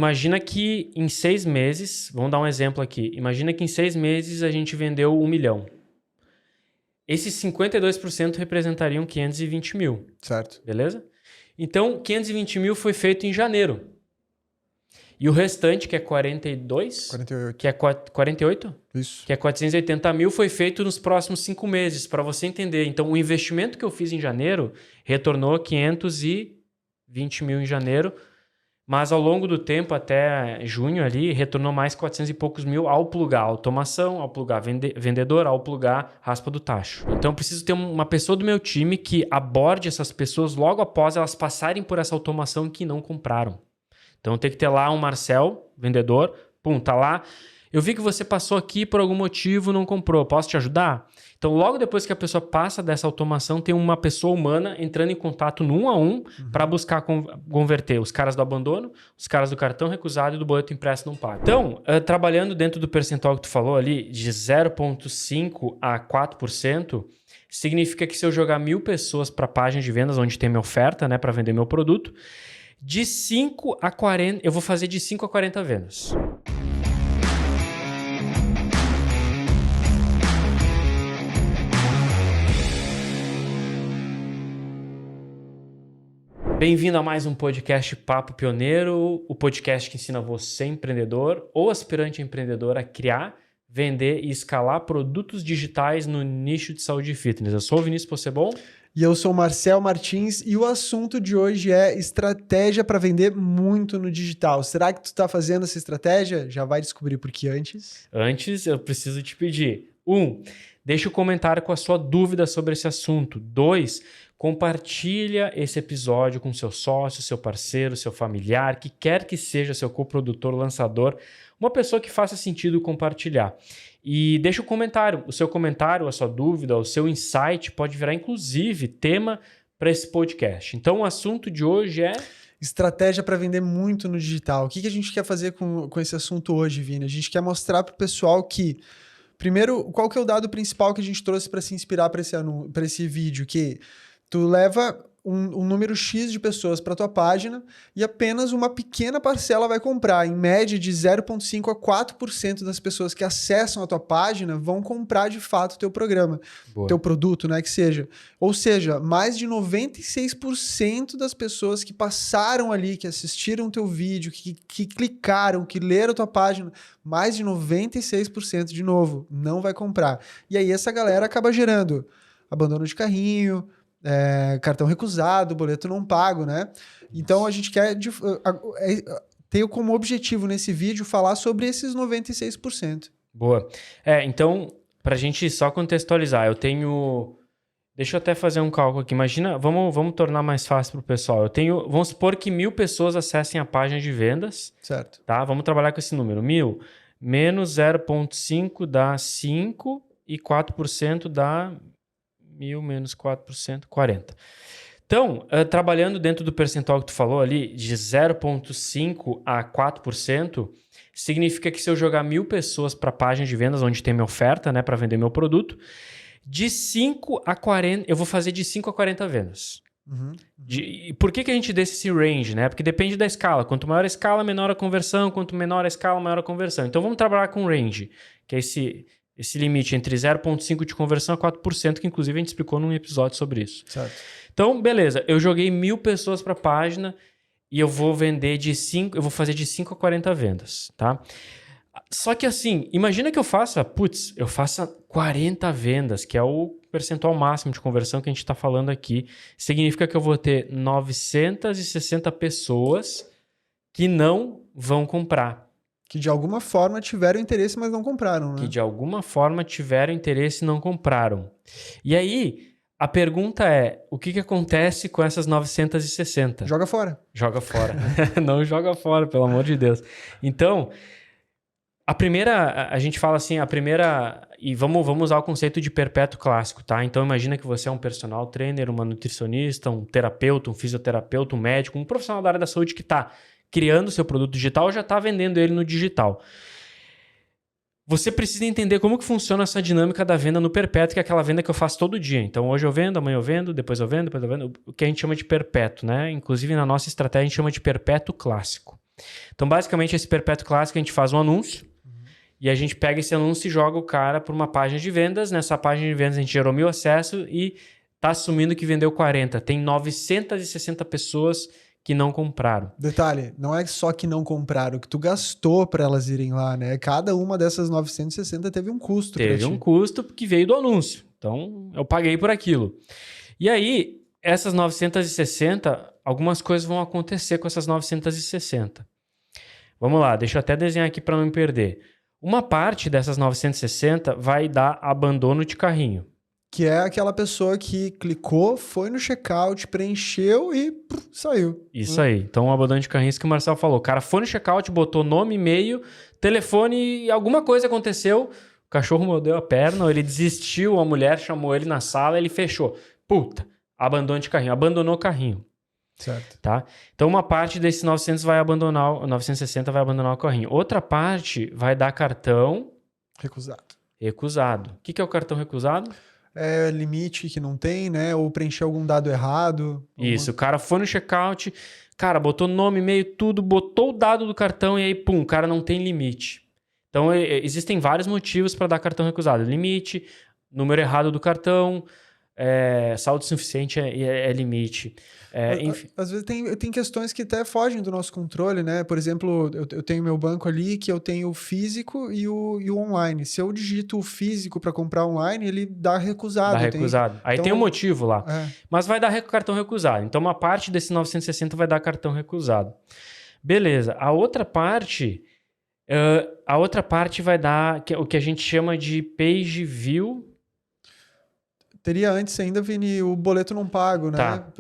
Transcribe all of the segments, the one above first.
imagina que em 6 meses, vamos dar um exemplo aqui, imagina que em 6 meses a gente vendeu 1 milhão. Esses 52% representariam 520 mil. Certo. Beleza? Então, 520 mil foi feito em janeiro. E o restante, que é 42... 48. Que é 48? Isso. Que é 480 mil, foi feito nos próximos 5 meses, para você entender. Então, o investimento que eu fiz em janeiro retornou 520 mil em janeiro, mas ao longo do tempo, até junho ali, retornou mais 400 e poucos mil ao plugar automação, ao plugar vendedor, ao plugar raspa do tacho. Então, eu preciso ter uma pessoa do meu time que aborde essas pessoas logo após elas passarem por essa automação que não compraram. Então, tem que ter lá um Marcel, vendedor, tá lá. Eu vi que você passou aqui por algum motivo, não comprou. Posso te ajudar? Então, logo depois que a pessoa passa dessa automação, tem uma pessoa humana entrando em contato no 1 a 1 para buscar converter os caras do abandono, os caras do cartão recusado e do boleto impresso não pago. Então, trabalhando dentro do percentual que tu falou ali, de 0,5% a 4%, significa que se eu jogar 1.000 pessoas para a página de vendas, onde tem minha oferta, né, para vender meu produto, de 5 a 40, eu vou fazer de 5 a 40 vendas. Bem-vindo a mais um podcast Papo Pioneiro, o podcast que ensina você, empreendedor ou aspirante empreendedor, a criar, vender e escalar produtos digitais no nicho de saúde e fitness. Eu sou o Vinícius Possebon. E eu sou o Marcel Martins e o assunto de hoje é estratégia para vender muito no digital. Será que tu está fazendo essa estratégia? Já vai descobrir porque antes. Antes, eu preciso te pedir. 1. Deixa um comentário com a sua dúvida sobre esse assunto. 2. Compartilha esse episódio com seu sócio, seu parceiro, seu familiar, que quer que seja seu coprodutor, lançador, uma pessoa que faça sentido compartilhar. E deixa um comentário. O seu comentário, a sua dúvida, o seu insight pode virar, inclusive, tema para esse podcast. Então, o assunto de hoje é... estratégia para vender muito no digital. O que a gente quer fazer com esse assunto hoje, Vini? A gente quer mostrar para o pessoal que... Primeiro, qual que é o dado principal que a gente trouxe para se inspirar para esse vídeo? Que tu leva um número X de pessoas para tua página e apenas uma pequena parcela vai comprar. Em média, de 0,5% a 4% das pessoas que acessam a tua página vão comprar de fato o teu programa, teu produto, né, que seja. Ou seja, mais de 96% das pessoas que passaram ali, que assistiram o teu vídeo, que clicaram, que leram a tua página, mais de 96% de novo não vai comprar. E aí essa galera acaba gerando abandono de carrinho, cartão recusado, boleto não pago, né? Então a gente quer ter como objetivo nesse vídeo falar sobre esses 96%. Boa. Então, para a gente só contextualizar, eu tenho... Deixa eu até fazer um cálculo aqui. Imagina, vamos tornar mais fácil para o pessoal. Vamos supor que 1.000 pessoas acessem a página de vendas. Certo. Tá? Vamos trabalhar com esse número. 1.000 menos 0,5 dá 5 e 4% dá... 1.000 menos 4%, 40. Então, trabalhando dentro do percentual que tu falou ali, de 0,5% a 4%, significa que se eu jogar 1.000 pessoas para a página de vendas, onde tem minha oferta, né, para vender meu produto, de 5 a 40, eu vou fazer de 5 a 40 vendas. Por que a gente deixa esse range, né? Porque depende da escala. Quanto maior a escala, menor a conversão. Quanto menor a escala, maior a conversão. Então, vamos trabalhar com range, que é esse limite entre 0,5% de conversão a 4%, que inclusive a gente explicou num episódio sobre isso. Certo. Então, beleza, eu joguei 1.000 pessoas para a página e eu vou vender eu vou fazer de 5 a 40 vendas, tá? Só que assim, imagina que eu faça 40 vendas, que é o percentual máximo de conversão que a gente está falando aqui. Significa que eu vou ter 960 pessoas que não vão comprar. Que de alguma forma tiveram interesse, mas não compraram, né? Que de alguma forma tiveram interesse e não compraram. E aí, a pergunta é, o que acontece com essas 960? Joga fora. Joga fora. Não joga fora, pelo amor de Deus. Então, a gente fala assim, e vamos usar o conceito de perpétuo clássico, tá? Então, imagina que você é um personal trainer, uma nutricionista, um terapeuta, um fisioterapeuta, um médico, um profissional da área da saúde que está criando seu produto digital ou já está vendendo ele no digital. Você precisa entender como que funciona essa dinâmica da venda no perpétuo, que é aquela venda que eu faço todo dia. Então, hoje eu vendo, amanhã eu vendo, depois eu vendo, o que a gente chama de perpétuo, né? Inclusive, na nossa estratégia, a gente chama de perpétuo clássico. Então, basicamente, esse perpétuo clássico, a gente faz um anúncio e a gente pega esse anúncio e joga o cara para uma página de vendas. Nessa página de vendas, a gente gerou 1.000 acessos e tá assumindo que vendeu 40. Tem 960 pessoas que não compraram. Detalhe, não é só que não compraram, que tu gastou para elas irem lá, né? Cada uma dessas 960 teve um custo pra Teve ti. um custo que veio do anúncio. Então, eu paguei por aquilo. E aí, essas 960, algumas coisas vão acontecer com essas 960. Vamos lá, deixa eu até desenhar aqui para não me perder. Uma parte dessas 960 vai dar abandono de carrinho. Que é aquela pessoa que clicou, foi no checkout, preencheu e saiu. Isso aí. Então, o abandono de carrinho, isso que o Marcelo falou. O cara foi no checkout, botou nome, e-mail, telefone e alguma coisa aconteceu. O cachorro mordeu a perna, ou ele desistiu, a mulher chamou ele na sala, ele fechou. Puta, abandono de carrinho. Abandonou o carrinho. Certo. Tá? Então, uma parte desses 960 vai abandonar o carrinho. Outra parte vai dar cartão Recusado. recusado. O que é o cartão recusado? É limite que não tem, né? Ou preencher algum dado errado. Isso, o cara foi no checkout, cara, botou nome, e-mail, tudo, botou o dado do cartão e aí, pum, o cara não tem limite. Então, existem vários motivos para dar cartão recusado. Limite, número errado do cartão, saldo suficiente é limite. Enfim. Às vezes tem questões que até fogem do nosso controle, né? Por exemplo, eu tenho meu banco ali que eu tenho o físico e o online. Se eu digito o físico para comprar online, ele dá recusado. Dá recusado. Aí então, tem um motivo lá. É. Mas vai dar cartão recusado. Então, uma parte desse 960 vai dar cartão recusado. Beleza. A outra parte vai dar o que a gente chama de page view. Teria antes ainda, Vini, o boleto não pago, né? Tá.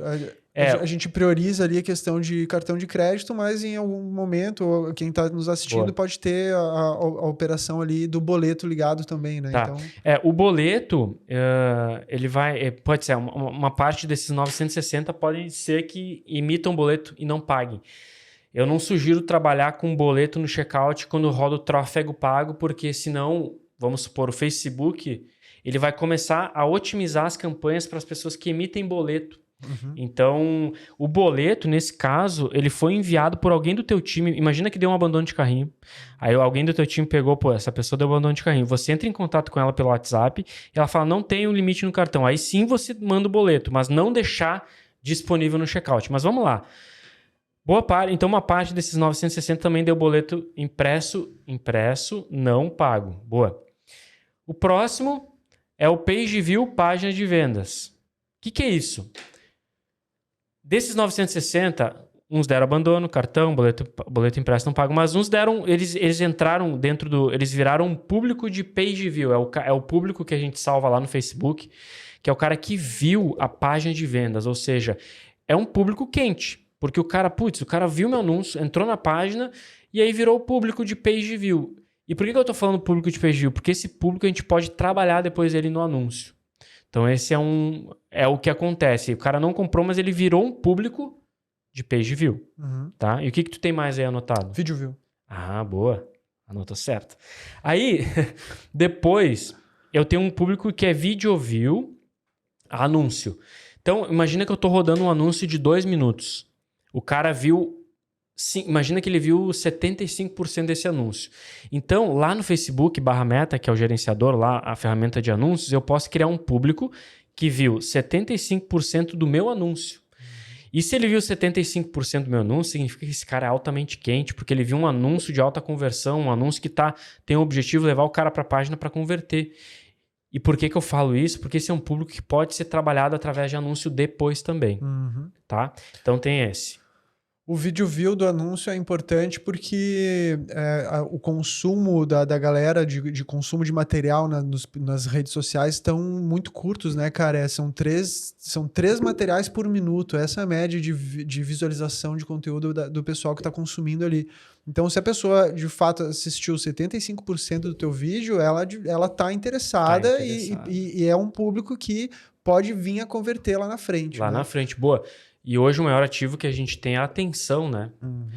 A gente prioriza ali a questão de cartão de crédito, mas em algum momento, quem está nos assistindo Boa. pode ter a operação ali do boleto ligado também, né? Tá. Então... O boleto, ele vai... pode ser, uma parte desses 960 pode ser que imitam boleto e não paguem. Eu não sugiro trabalhar com boleto no checkout quando roda o tráfego pago, porque senão, vamos supor, o Facebook, ele vai começar a otimizar as campanhas para as pessoas que emitem boleto. Uhum. Então, o boleto, nesse caso, ele foi enviado por alguém do teu time. Imagina que deu um abandono de carrinho. Aí alguém do teu time pegou, essa pessoa deu abandono de carrinho. Você entra em contato com ela pelo WhatsApp e ela fala, não tem um limite no cartão. Aí sim você manda o boleto, mas não deixar disponível no checkout. Mas vamos lá. Então uma parte desses 960 também deu boleto impresso, não pago. Boa. O próximo é o Page View Página de Vendas. O que é isso? Desses 960, uns deram abandono, cartão, boleto impresso não pago, mas uns deram, eles entraram eles viraram um público de Page View, é o público que a gente salva lá no Facebook, que é o cara que viu a página de vendas, ou seja, é um público quente, porque o cara viu meu anúncio, entrou na página e aí virou o público de Page View. E por que eu tô falando público de Page View? Porque esse público a gente pode trabalhar depois dele no anúncio. Então esse é o que acontece. O cara não comprou, mas ele virou um público de Page View. Uhum. Tá? E o que tu tem mais aí anotado? Video View. Ah, boa. Anotou certo. Aí, depois, eu tenho um público que é Video View, anúncio. Então, imagina que eu tô rodando um anúncio de 2 minutos. O cara viu... Imagina que ele viu 75% desse anúncio. Então, lá no Facebook /Meta, que é o gerenciador, lá a ferramenta de anúncios, eu posso criar um público que viu 75% do meu anúncio. E se ele viu 75% do meu anúncio, significa que esse cara é altamente quente, porque ele viu um anúncio de alta conversão, um anúncio que tem o objetivo de levar o cara para a página para converter. E por que eu falo isso? Porque esse é um público que pode ser trabalhado através de anúncio depois também. Uhum. Tá? Então tem esse. O video view do anúncio é importante porque o consumo da galera de consumo de material nas redes sociais estão muito curtos, né, cara? São três materiais por minuto. Essa é a média de visualização de conteúdo do pessoal que está consumindo ali. Então, se a pessoa, de fato, assistiu 75% do teu vídeo, ela tá interessada, e é um público que pode vir a converter lá na frente. Lá na frente, boa. E hoje o maior ativo que a gente tem é a atenção, né? Uhum.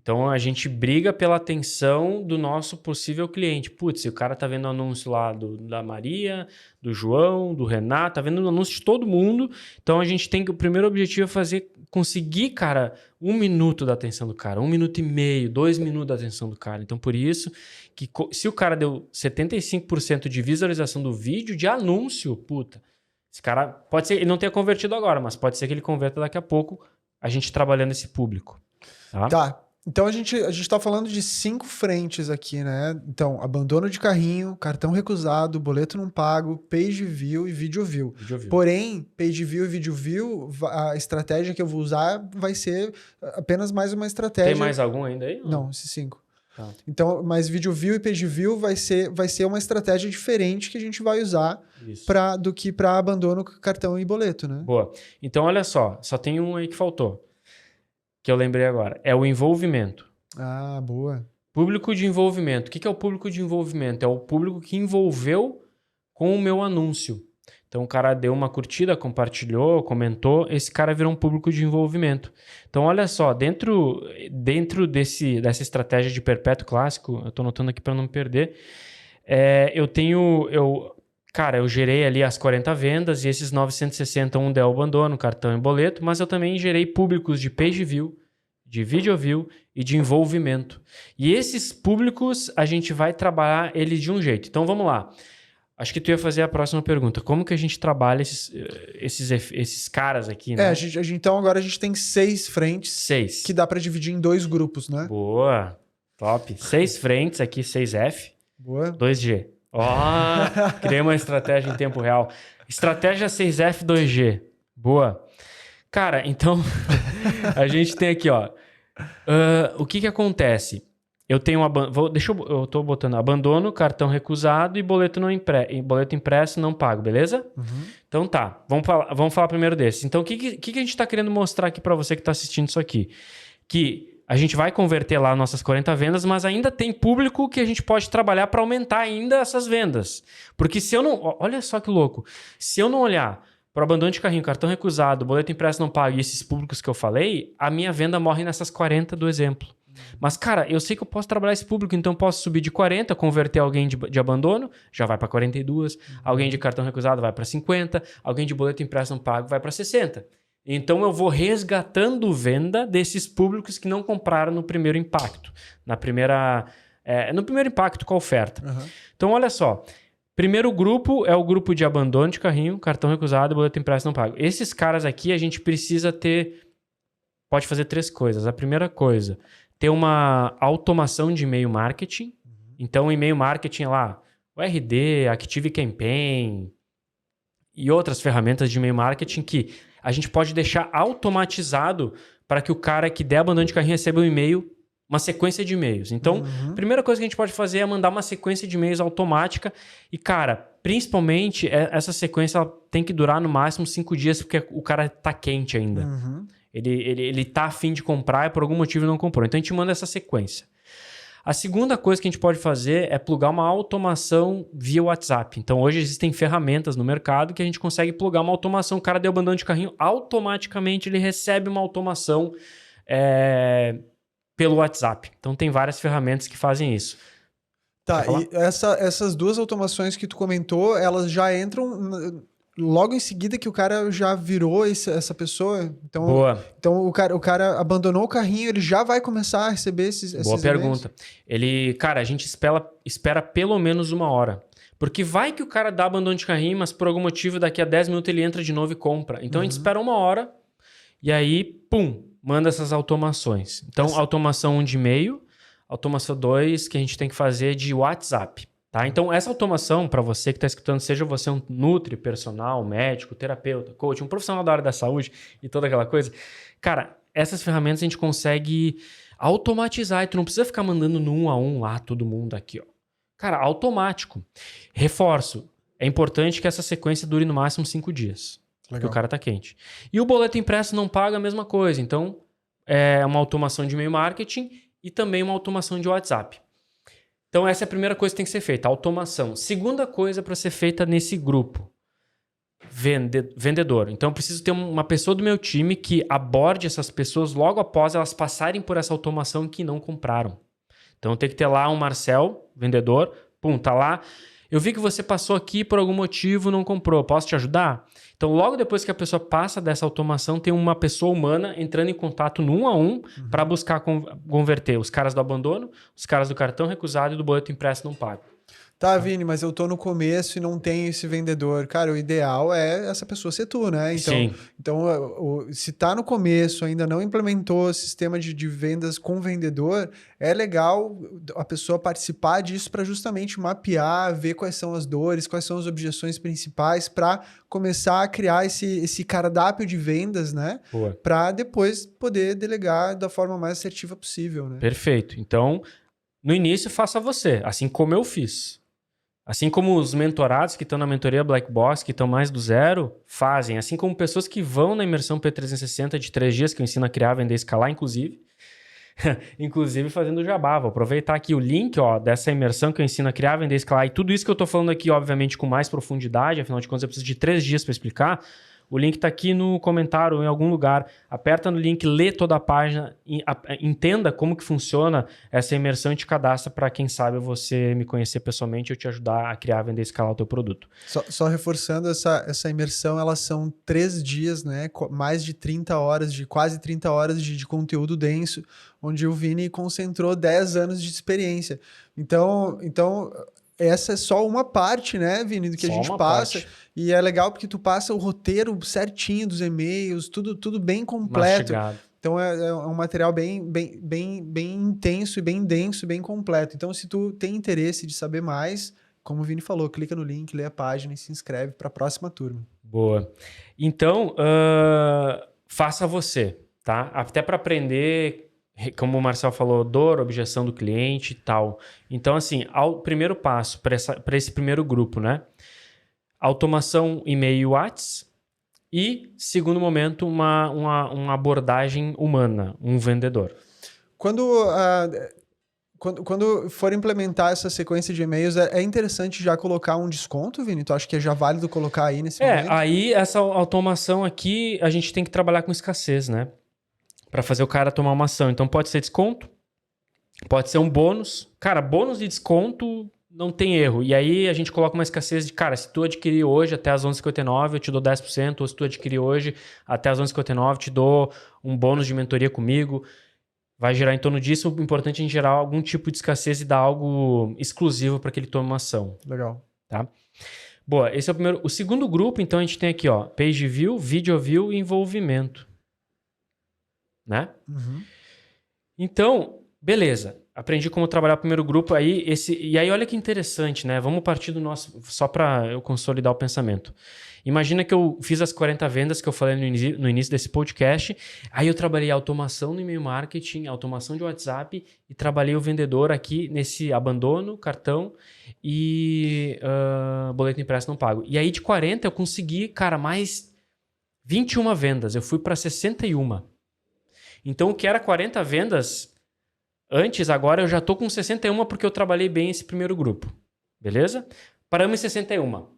Então a gente briga pela atenção do nosso possível cliente. Putz, se o cara tá vendo o anúncio lá da Maria, do João, do Renato, tá vendo o anúncio de todo mundo. Então a gente tem que, o primeiro objetivo é conseguir, cara, 1 minuto da atenção do cara, 1 minuto e meio, 2 minutos da atenção do cara. Então por isso que se o cara deu 75% de visualização do vídeo de anúncio, puta, esse cara pode ser, ele não tenha convertido agora, mas pode ser que ele converta daqui a pouco, a gente trabalhando esse público. Tá. Então a gente tá falando de 5 frentes aqui, né? Então, abandono de carrinho, cartão recusado, boleto não pago, page view e video view. Porém, page view e video view, a estratégia que eu vou usar vai ser apenas mais uma estratégia. Tem mais algum ainda aí? Não, esses 5. Tá. Então, mas video view e page view vai ser uma estratégia diferente que a gente vai usar do que para abandono cartão e boleto, né? Boa. Então, olha só tem um aí que faltou. Que eu lembrei agora, é o envolvimento. Ah, boa. Público de envolvimento. O que é o público de envolvimento? É o público que envolveu com o meu anúncio. Então o cara deu uma curtida, compartilhou, comentou, esse cara virou um público de envolvimento. Então olha só, dentro dessa estratégia de perpétuo clássico, eu estou anotando aqui para não me perder, eu gerei ali as 40 vendas e esses 960, um deu abandono, cartão e boleto, mas eu também gerei públicos de page view, de video view e de envolvimento. E esses públicos, a gente vai trabalhar eles de um jeito. Então, vamos lá. Acho que tu ia fazer a próxima pergunta. Como que a gente trabalha esses caras aqui, né? Então agora a gente tem 6 frentes. 6. Que dá para dividir em 2 grupos, né? Boa. Top. 6 frentes aqui, 6F. Boa. 2G. Criei uma estratégia em tempo real. Estratégia 6F 2G. Boa. Cara, então a gente tem aqui, ó. O que acontece? Eu tenho eu tô botando abandono, cartão recusado e boleto boleto impresso não pago, beleza? Uhum. Então tá, vamos falar primeiro desse. Então o que a gente tá querendo mostrar aqui para você que tá assistindo isso aqui? Que a gente vai converter lá nossas 40 vendas, mas ainda tem público que a gente pode trabalhar para aumentar ainda essas vendas. Porque se eu não... Olha só que louco. Se eu não olhar para o abandono de carrinho, cartão recusado, boleto impresso não pago e esses públicos que eu falei, a minha venda morre nessas 40 do exemplo. Mas, cara, eu sei que eu posso trabalhar esse público, então eu posso subir de 40, converter alguém de abandono, já vai para 42, alguém de cartão recusado vai para 50, alguém de boleto impresso não pago vai para 60. Então eu vou resgatando venda desses públicos que não compraram no primeiro impacto, no primeiro impacto com a oferta. Uhum. Então olha só, primeiro grupo é o grupo de abandono de carrinho, cartão recusado, boleto impresso não pago. Esses caras aqui a gente precisa pode fazer 3 coisas. A primeira coisa, ter uma automação de e-mail marketing. Então e-mail marketing é lá, o RD, Active Campaign e outras ferramentas de e-mail marketing que a gente pode deixar automatizado para que o cara que der abandono de carrinho receba um e-mail, uma sequência de e-mails. Então, a primeira coisa que a gente pode fazer é mandar uma sequência de e-mails automática. E, cara, principalmente, essa sequência ela tem que durar no máximo 5 dias, porque o cara tá quente ainda. Uhum. Ele tá afim de comprar e por algum motivo não comprou. Então, a gente manda essa sequência. A segunda coisa que a gente pode fazer é plugar uma automação via WhatsApp. Então, hoje existem ferramentas no mercado que a gente consegue plugar uma automação. O cara deu abandono de carrinho, automaticamente ele recebe uma automação pelo WhatsApp. Então, tem várias ferramentas que fazem isso. Tá, e essas 2 automações que tu comentou, elas já entram logo em seguida que o cara já virou essa pessoa. Então, Boa. Então o cara abandonou o carrinho, ele já vai começar a receber esses Boa pergunta. Cara, a gente espera pelo menos 1 hora. Porque vai que o cara dá abandono de carrinho, mas por algum motivo daqui a 10 minutos ele entra de novo e compra. Então a gente espera 1 hora e aí, pum, manda essas automações. Então, automação 1 de e-mail, automação 2 que a gente tem que fazer de WhatsApp. Tá? Então, essa automação, para você que está escutando, seja você um nutri, personal, médico, terapeuta, coach, um profissional da área da saúde e toda aquela coisa, cara, essas ferramentas a gente consegue automatizar e tu não precisa ficar mandando no 1 a 1 lá, todo mundo aqui, ó. Cara, automático. Reforço, é importante que essa sequência dure no máximo 5 dias. Legal. Que o cara tá quente. E o boleto impresso não paga a mesma coisa. Então, é uma automação de e-mail marketing e também uma automação de WhatsApp. Então, essa é a primeira coisa que tem que ser feita, a automação. Segunda coisa para ser feita nesse grupo, vendedor. Então, eu preciso ter uma pessoa do meu time que aborde essas pessoas logo após elas passarem por essa automação que não compraram. Então, eu tenho que ter lá um Marcel, vendedor, tá lá. Eu vi que você passou aqui por algum motivo, não comprou. Posso te ajudar? Então, logo depois que a pessoa passa dessa automação, tem uma pessoa humana entrando em contato no 1 a 1 para buscar converter os caras do abandono, os caras do cartão recusado e do boleto impresso não pago. Tá, Vini, mas eu tô no começo e não tenho esse vendedor. Cara, o ideal é essa pessoa ser tu, né? Sim. Então, se tá no começo, ainda não implementou sistema de vendas com vendedor, é legal a pessoa participar disso para justamente mapear, ver quais são as dores, quais são as objeções principais para começar a criar esse cardápio de vendas, né? Para depois poder delegar da forma mais assertiva possível, né? Perfeito. Então, no início, faça você, assim como eu fiz. Assim como os mentorados que estão na mentoria Black Box, que estão mais do zero, fazem. Assim como pessoas que vão na imersão P360 de 3 dias, que eu ensino a criar, vender e escalar, inclusive. Inclusive fazendo jabá. Vou aproveitar aqui o link dessa imersão que eu ensino a criar, vender e escalar. E tudo isso que eu estou falando aqui, obviamente, com mais profundidade. Afinal de contas, eu preciso de 3 dias para explicar. O link está aqui no comentário ou em algum lugar. Aperta no link, lê toda a página, entenda como que funciona essa imersão e te cadastra para, quem sabe, você me conhecer pessoalmente e eu te ajudar a criar, vender e escalar o teu produto. Só reforçando, essa imersão, elas são 3 dias, né? Mais de 30 horas, quase 30 horas de conteúdo denso, onde o Vini concentrou 10 anos de experiência. Então essa é só uma parte, né, Vini, do que a gente passa. E é legal porque tu passa o roteiro certinho dos e-mails, tudo bem completo. Mastigado. Então é um material bem intenso e bem denso e bem completo. Então, se tu tem interesse de saber mais, como o Vini falou, clica no link, lê a página e se inscreve para a próxima turma. Boa. Então, faça você, tá? Até para aprender, como o Marcel falou, dor, objeção do cliente e tal. Então, assim, o primeiro passo para esse primeiro grupo, né? Automação e-mail e WhatsApp. E, segundo momento, uma abordagem humana, um vendedor. Quando for implementar essa sequência de e-mails, é interessante já colocar um desconto, Vini? Tu acha que é já válido colocar aí nesse momento? Aí essa automação aqui, a gente tem que trabalhar com escassez, né? Para fazer o cara tomar uma ação. Então pode ser desconto, pode ser um bônus. Cara, bônus e desconto não tem erro. E aí a gente coloca uma escassez de, cara, se tu adquirir hoje até as 11h59, eu te dou 10%, ou se tu adquirir hoje até as 11h59, eu te dou um bônus de mentoria comigo. Vai gerar em torno disso. O importante é em gerar algum tipo de escassez e dar algo exclusivo para que ele tome uma ação. Legal. Tá? Boa, esse é o primeiro. O segundo grupo, então, a gente tem aqui, page view, video view e envolvimento. Né? Uhum. Então, beleza. Aprendi como trabalhar o primeiro grupo. E aí, olha que interessante, né? Vamos partir do nosso... Só para eu consolidar o pensamento. Imagina que eu fiz as 40 vendas que eu falei no início desse podcast. Aí eu trabalhei automação no e-mail marketing, automação de WhatsApp e trabalhei o vendedor aqui nesse abandono, cartão e boleto impresso não pago. E aí de 40 eu consegui, cara, mais 21 vendas. Eu fui para 61. Então o que era 40 vendas antes, agora eu já tô com 61 porque eu trabalhei bem esse primeiro grupo. Beleza? Paramos em 61.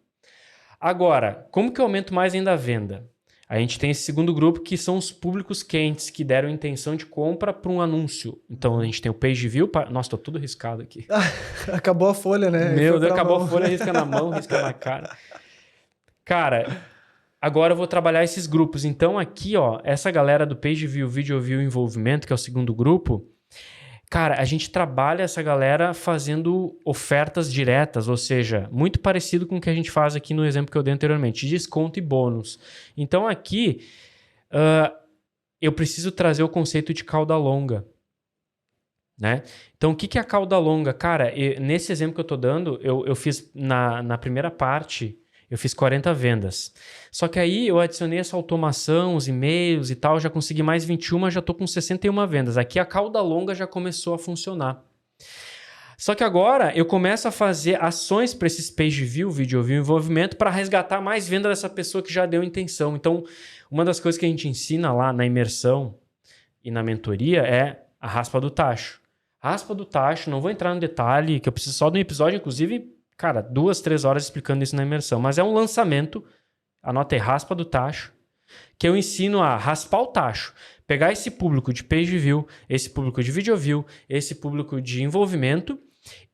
Agora, como que eu aumento mais ainda a venda? A gente tem esse segundo grupo que são os públicos quentes que deram intenção de compra para um anúncio. Então a gente tem o page view. Nossa, tô tudo riscado aqui. Acabou a folha, né? Meu Deus, acabou a folha, risca na mão, risca na cara. Cara, agora eu vou trabalhar esses grupos. Então aqui, essa galera do page view, video view e envolvimento, que é o segundo grupo, cara, a gente trabalha essa galera fazendo ofertas diretas, ou seja, muito parecido com o que a gente faz aqui no exemplo que eu dei anteriormente, desconto e bônus. Então aqui, eu preciso trazer o conceito de cauda longa. Né? Então o que é a cauda longa? Cara, nesse exemplo que eu estou dando, eu fiz na primeira parte... Eu fiz 40 vendas. Só que aí eu adicionei essa automação, os e-mails e tal, já consegui mais 21, já estou com 61 vendas. Aqui a cauda longa já começou a funcionar. Só que agora eu começo a fazer ações para esses page view, video view, envolvimento para resgatar mais venda dessa pessoa que já deu intenção. Então, uma das coisas que a gente ensina lá na imersão e na mentoria é a raspa do tacho. Raspa do tacho, não vou entrar no detalhe, que eu preciso só de um episódio, inclusive... Cara, 2-3 horas explicando isso na imersão. Mas é um lançamento Anota aí, raspa do tacho, que eu ensino a raspar o tacho. Pegar esse público de page view, esse público de video view, esse público de envolvimento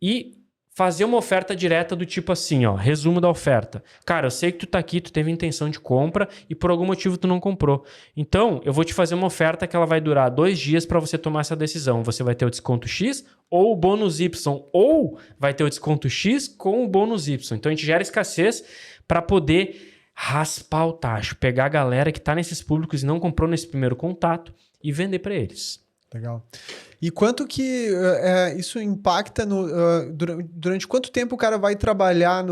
e fazer uma oferta direta do tipo assim, ó, resumo da oferta. Cara, eu sei que tu tá aqui, tu teve intenção de compra e por algum motivo tu não comprou. Então, eu vou te fazer uma oferta que ela vai durar 2 dias para você tomar essa decisão. Você vai ter o desconto X ou o bônus Y, ou vai ter o desconto X com o bônus Y. Então, a gente gera escassez para poder raspar o tacho, pegar a galera que tá nesses públicos e não comprou nesse primeiro contato e vender para eles. Legal. E quanto que isso impacta durante quanto tempo o cara vai trabalhar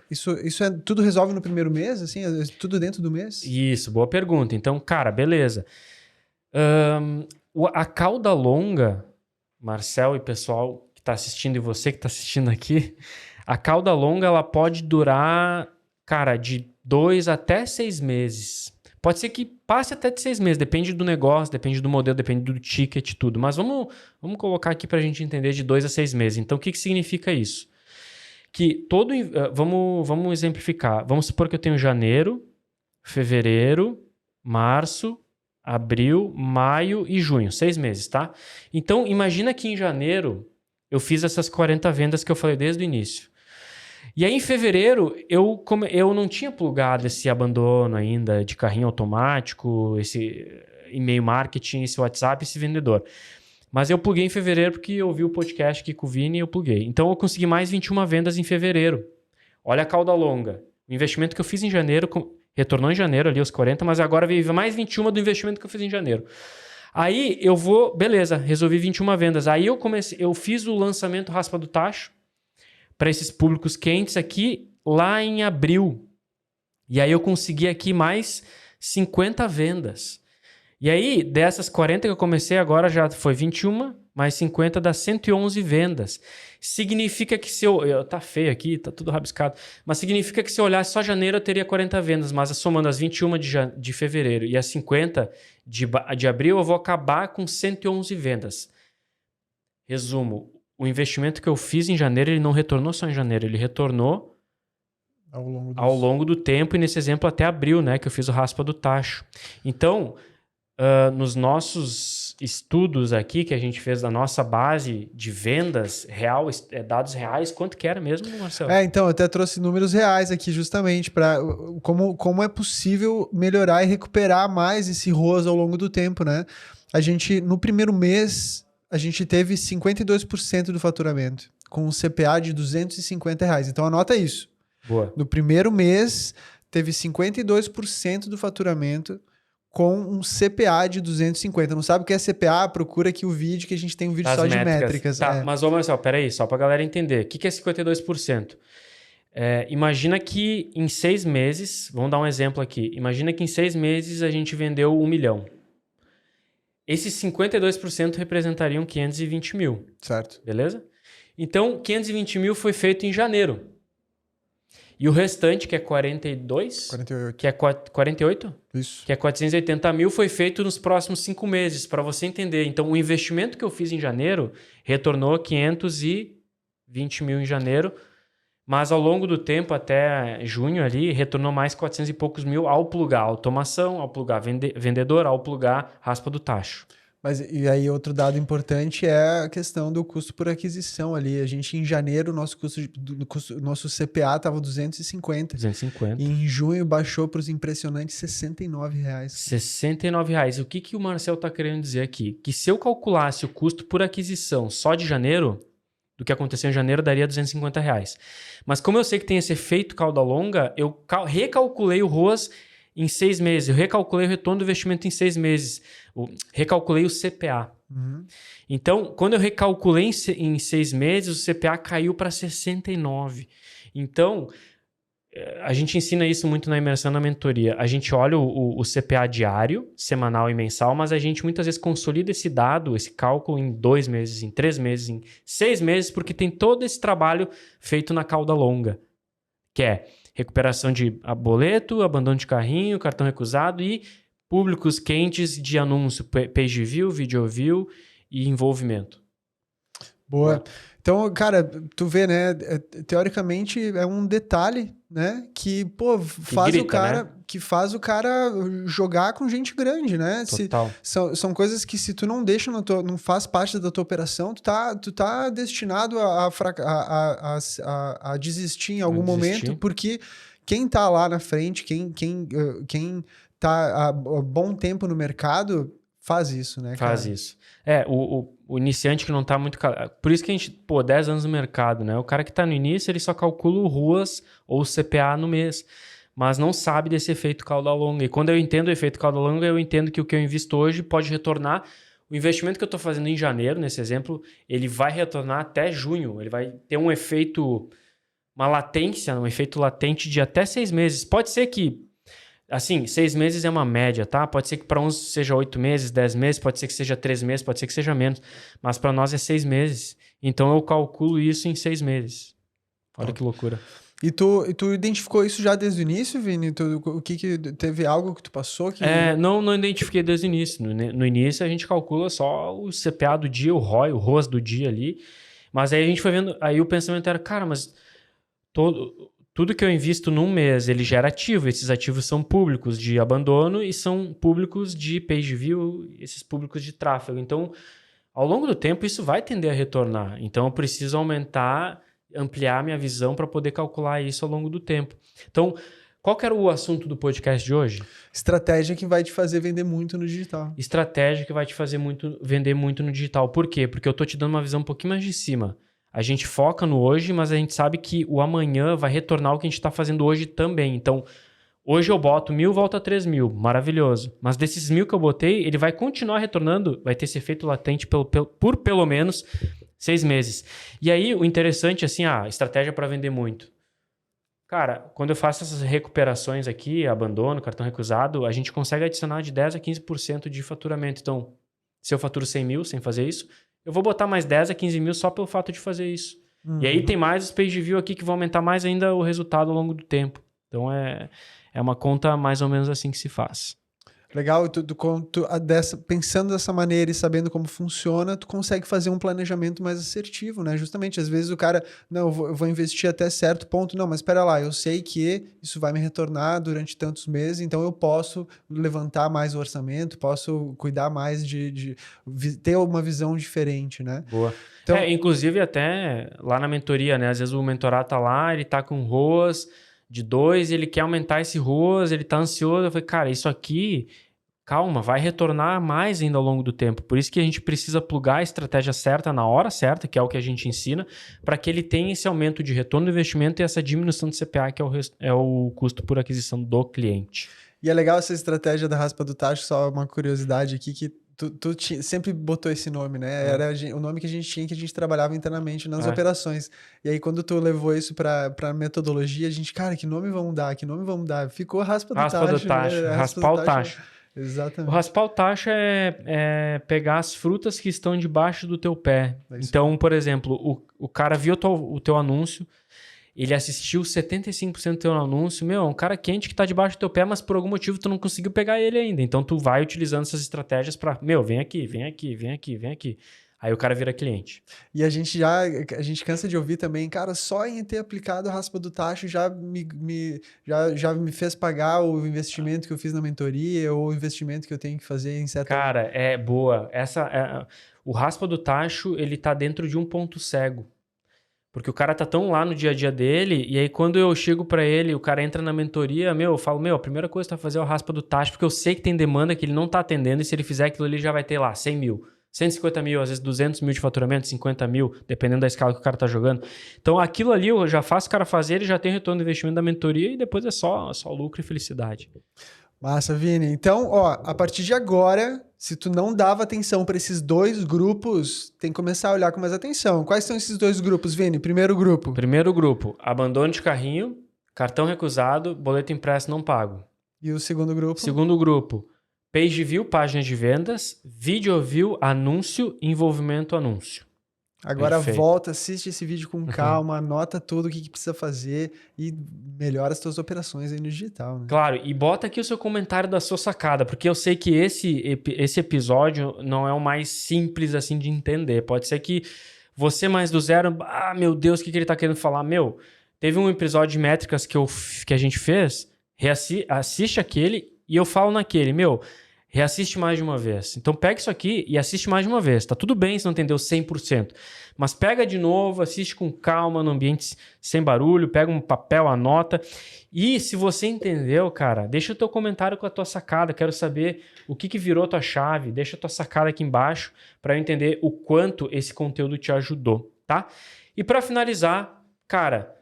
isso é tudo resolve no primeiro mês, assim, é tudo dentro do mês? Isso, boa pergunta. Então, cara, beleza. A cauda longa, Marcel e pessoal que está assistindo e você que está assistindo aqui, a cauda longa ela pode durar, cara, de 2 até 6 meses. Pode ser que passe até de 6 meses, depende do negócio, depende do modelo, depende do ticket e tudo. Mas vamos colocar aqui para a gente entender de 2 a 6 meses. Então, o que significa isso? Que vamos exemplificar. Vamos supor que eu tenho janeiro, fevereiro, março, abril, maio e junho. 6 meses, tá? Então, imagina que em janeiro eu fiz essas 40 vendas que eu falei desde o início. E aí, em fevereiro, eu não tinha plugado esse abandono ainda de carrinho automático, esse e-mail marketing, esse WhatsApp, esse vendedor. Mas eu pluguei em fevereiro porque eu vi o podcast aqui com o Vini e eu pluguei. Então, eu consegui mais 21 vendas em fevereiro. Olha a cauda longa. O investimento que eu fiz em janeiro, retornou em janeiro ali os 40, mas agora veio mais 21 do investimento que eu fiz em janeiro. Aí, beleza, resolvi 21 vendas. Aí, eu fiz o lançamento Raspa do Tacho para esses públicos quentes aqui lá em abril. E aí eu consegui aqui mais 50 vendas. E aí, dessas 40 que eu comecei, agora já foi 21, mais 50 dá 111 vendas. Significa que se tá feio aqui, tá tudo rabiscado, mas significa que se eu olhasse só janeiro eu teria 40 vendas, mas somando as 21 de fevereiro e as 50 de abril, eu vou acabar com 111 vendas. Resumo. O investimento que eu fiz em janeiro, ele não retornou só em janeiro, ele retornou ao longo do tempo e nesse exemplo até abril, né, que eu fiz o raspa do tacho. Então, nos nossos estudos aqui que a gente fez da nossa base de vendas real, dados reais, quanto que era mesmo, Marcelo? Então, eu até trouxe números reais aqui justamente para como é possível melhorar e recuperar mais esse ROAS ao longo do tempo, né? No primeiro mês, a gente teve 52% do faturamento, com um CPA de R$250. Então, anota isso. Boa. No primeiro mês, teve 52% do faturamento com um CPA de 250. Não sabe o que é CPA? Procura aqui o vídeo, que a gente tem um vídeo só de métricas. Tá, mas Marcelo, peraí, só pra galera entender. O que é 52%? Imagina que em 6 meses, vamos dar um exemplo aqui. Imagina que em 6 meses a gente vendeu 1 milhão. Esses 52% representariam 520 mil. Certo. Beleza? Então, 520 mil foi feito em janeiro. E o restante, que é 48. Que é 48? Isso. Que é 480 mil, foi feito nos próximos 5 meses, para você entender. Então, o investimento que eu fiz em janeiro retornou 520 mil em janeiro, mas ao longo do tempo, até junho ali, retornou mais 400 e poucos mil ao plugar automação, ao plugar vendedor, ao plugar raspa do tacho. Mas e aí outro dado importante é a questão do custo por aquisição ali. A gente em janeiro, nosso CPA estava 250. 250. E em junho baixou para os impressionantes R$69. R$69. O que o Marcel está querendo dizer aqui? Que se eu calculasse o custo por aquisição só de janeiro, do que aconteceu em janeiro, daria R$250. Mas como eu sei que tem esse efeito cauda longa, eu recalculei o ROAS em 6 meses. Eu recalculei o retorno do investimento em 6 meses. Recalculei o CPA. Uhum. Então, quando eu recalculei em 6 meses, o CPA caiu para 69. Então, a gente ensina isso muito na imersão na mentoria. A gente olha o CPA diário, semanal e mensal, mas a gente muitas vezes consolida esse dado, esse cálculo em 2 meses, em 3 meses, em 6 meses, porque tem todo esse trabalho feito na cauda longa, que é recuperação de boleto, abandono de carrinho, cartão recusado e públicos quentes de anúncio, page view, video view e envolvimento. Boa. Então, cara, tu vê, né? Teoricamente é um detalhe, né? Que, pô, faz grita, o cara, né? que faz o cara jogar com gente grande, né? Total. São coisas que se tu não deixa, não faz parte da tua operação, tu tá destinado a desistir em algum momento, Desistir. porque quem tá lá na frente, quem tá há bom tempo no mercado, faz isso, né, Faz cara? isso. O iniciante que não tá muito... Por isso que a gente, 10 anos no mercado, né? O cara que tá no início, ele só calcula ruas ou CPA no mês, mas não sabe desse efeito cauda longa. E quando eu entendo o efeito cauda longa, eu entendo que o que eu invisto hoje pode retornar. O investimento que eu tô fazendo em janeiro, nesse exemplo, ele vai retornar até junho. Ele vai ter um efeito, uma latência, um efeito latente de até 6 meses. Pode ser que assim, 6 meses é uma média, tá? Pode ser que para uns seja 8 meses, 10 meses, pode ser que seja 3 meses, pode ser que seja menos. Mas para nós é 6 meses. Então eu calculo isso em 6 meses. Olha que loucura. E tu identificou isso já desde o início, Vini? O que teve algo que tu passou que... Não identifiquei desde o início. No início a gente calcula só o CPA do dia, o ROI, o ROAS do dia ali. Mas aí a gente foi vendo, aí o pensamento era, cara, mas tudo que eu invisto num mês, ele gera ativo. Esses ativos são públicos de abandono e são públicos de page view, esses públicos de tráfego. Então, ao longo do tempo, isso vai tender a retornar. Então, eu preciso ampliar minha visão para poder calcular isso ao longo do tempo. Então, qual que era o assunto do podcast de hoje? Estratégia que vai te fazer vender muito no digital. Estratégia que vai te fazer vender muito no digital. Por quê? Porque eu tô te dando uma visão um pouquinho mais de cima. A gente foca no hoje, mas a gente sabe que o amanhã vai retornar o que a gente está fazendo hoje também. Então, hoje eu boto 1.000, volta 3.000. Maravilhoso. Mas desses 1.000 que eu botei, ele vai continuar retornando, vai ter esse efeito latente por pelo menos 6 meses. E aí, o interessante, assim, estratégia para vender muito. Cara, quando eu faço essas recuperações aqui, abandono, cartão recusado, a gente consegue adicionar de 10% a 15% de faturamento. Então, se eu faturo 100 mil sem fazer isso, eu vou botar mais 10 a 15 mil só pelo fato de fazer isso. Uhum. E aí tem mais os page view aqui que vão aumentar mais ainda o resultado ao longo do tempo. Então é uma conta mais ou menos assim que se faz. Legal, e pensando dessa maneira e sabendo como funciona, tu consegue fazer um planejamento mais assertivo, né? Justamente, às vezes o cara, não, eu vou investir até certo ponto, não, mas espera lá, eu sei que isso vai me retornar durante tantos meses, então eu posso levantar mais o orçamento, posso cuidar mais de ter uma visão diferente, né? Boa. Então, Inclusive até lá na mentoria, né? Às vezes o mentorado tá lá, ele tá com ROAS de 2, ele quer aumentar esse ROAS, ele tá ansioso. Eu falei, cara, isso aqui, calma, vai retornar mais ainda ao longo do tempo. Por isso que a gente precisa plugar a estratégia certa na hora certa, que é o que a gente ensina, para que ele tenha esse aumento de retorno do investimento e essa diminuição de CPA, que é o custo por aquisição do cliente. E é legal essa estratégia da raspa do tacho, só uma curiosidade aqui, que tu sempre botou esse nome, né? Era o nome que a gente tinha, que a gente trabalhava internamente nas operações. E aí, quando tu levou isso pra metodologia, a gente, cara, que nome vamos dar? Que nome vamos dar? Ficou raspa do tacho. Né? Raspar o tacho. Exatamente. O raspar o tacho é pegar as frutas que estão debaixo do teu pé. Então, por exemplo, o cara viu o teu anúncio, ele assistiu 75% do teu anúncio, é um cara quente que tá debaixo do teu pé, mas por algum motivo tu não conseguiu pegar ele ainda. Então tu vai utilizando essas estratégias para, vem aqui, vem aqui, vem aqui, vem aqui. Aí o cara vira cliente. E a gente cansa de ouvir também, cara, só em ter aplicado a raspa do tacho já me fez pagar o investimento que eu fiz na mentoria ou o investimento que eu tenho que fazer em certa... Cara, é boa. O raspa do tacho, ele tá dentro de um ponto cego. Porque o cara tá tão lá no dia a dia dele, e aí quando eu chego pra ele, o cara entra na mentoria, eu falo, a primeira coisa que tu vai fazer é o raspa do tacho, porque eu sei que tem demanda que ele não tá atendendo, e se ele fizer aquilo ali, já vai ter lá 100 mil, 150 mil, às vezes 200 mil de faturamento, 50 mil, dependendo da escala que o cara tá jogando. Então aquilo ali eu já faço o cara fazer, ele já tem o retorno do investimento da mentoria, e depois é só lucro e felicidade. Massa, Vini. Então, a partir de agora, se tu não dava atenção para esses dois grupos, tem que começar a olhar com mais atenção. Quais são esses dois grupos, Vini? Primeiro grupo, abandono de carrinho, cartão recusado, boleto impresso não pago. E o segundo grupo? Segundo grupo, page view, páginas de vendas, video view, anúncio, envolvimento, anúncio. Agora Perfeito. Volta, assiste esse vídeo com calma, anota tudo o que precisa fazer e melhora as tuas operações aí no digital, né? Claro, e bota aqui o seu comentário da sua sacada, porque eu sei que esse episódio não é o mais simples assim de entender. Pode ser que Você mais do zero, meu Deus, o que ele tá querendo falar? Meu, teve um episódio de métricas que a gente fez, assiste aquele e eu falo naquele, meu, reassiste mais de uma vez. Então pega isso aqui e assiste mais de uma vez. Tá tudo bem se não entendeu 100%. Mas pega de novo, assiste com calma, no ambiente sem barulho, pega um papel, anota. E se você entendeu, cara, deixa o teu comentário com a tua sacada. Quero saber o que virou tua chave. Deixa a tua sacada aqui embaixo para eu entender o quanto esse conteúdo te ajudou, tá? E para finalizar, cara,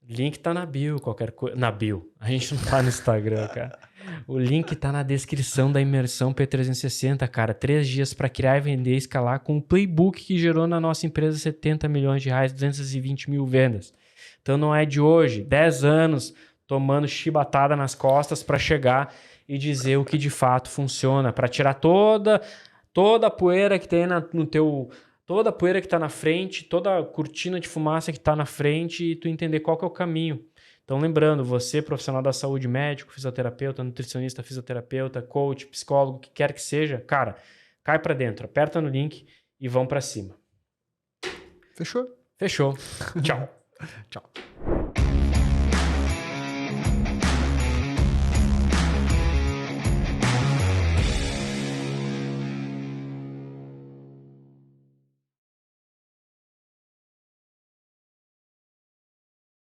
link tá na bio, qualquer coisa. Na bio. A gente não tá no Instagram, cara. O link tá na descrição da imersão P360, cara. 3 dias para criar, vender e escalar com o playbook que gerou na nossa empresa 70 milhões de reais, 220 mil vendas. Então não é de hoje. 10 anos tomando chibatada nas costas para chegar e dizer o que de fato funciona. Para tirar toda a poeira que tem no teu... Toda a poeira que está na frente, toda a cortina de fumaça que está na frente e tu entender qual que é o caminho. Então, lembrando, você, profissional da saúde, médico, fisioterapeuta, nutricionista, fisioterapeuta, coach, psicólogo, o que quer que seja, cara, cai para dentro, aperta no link e vão para cima. Fechou? Fechou. Tchau. Tchau.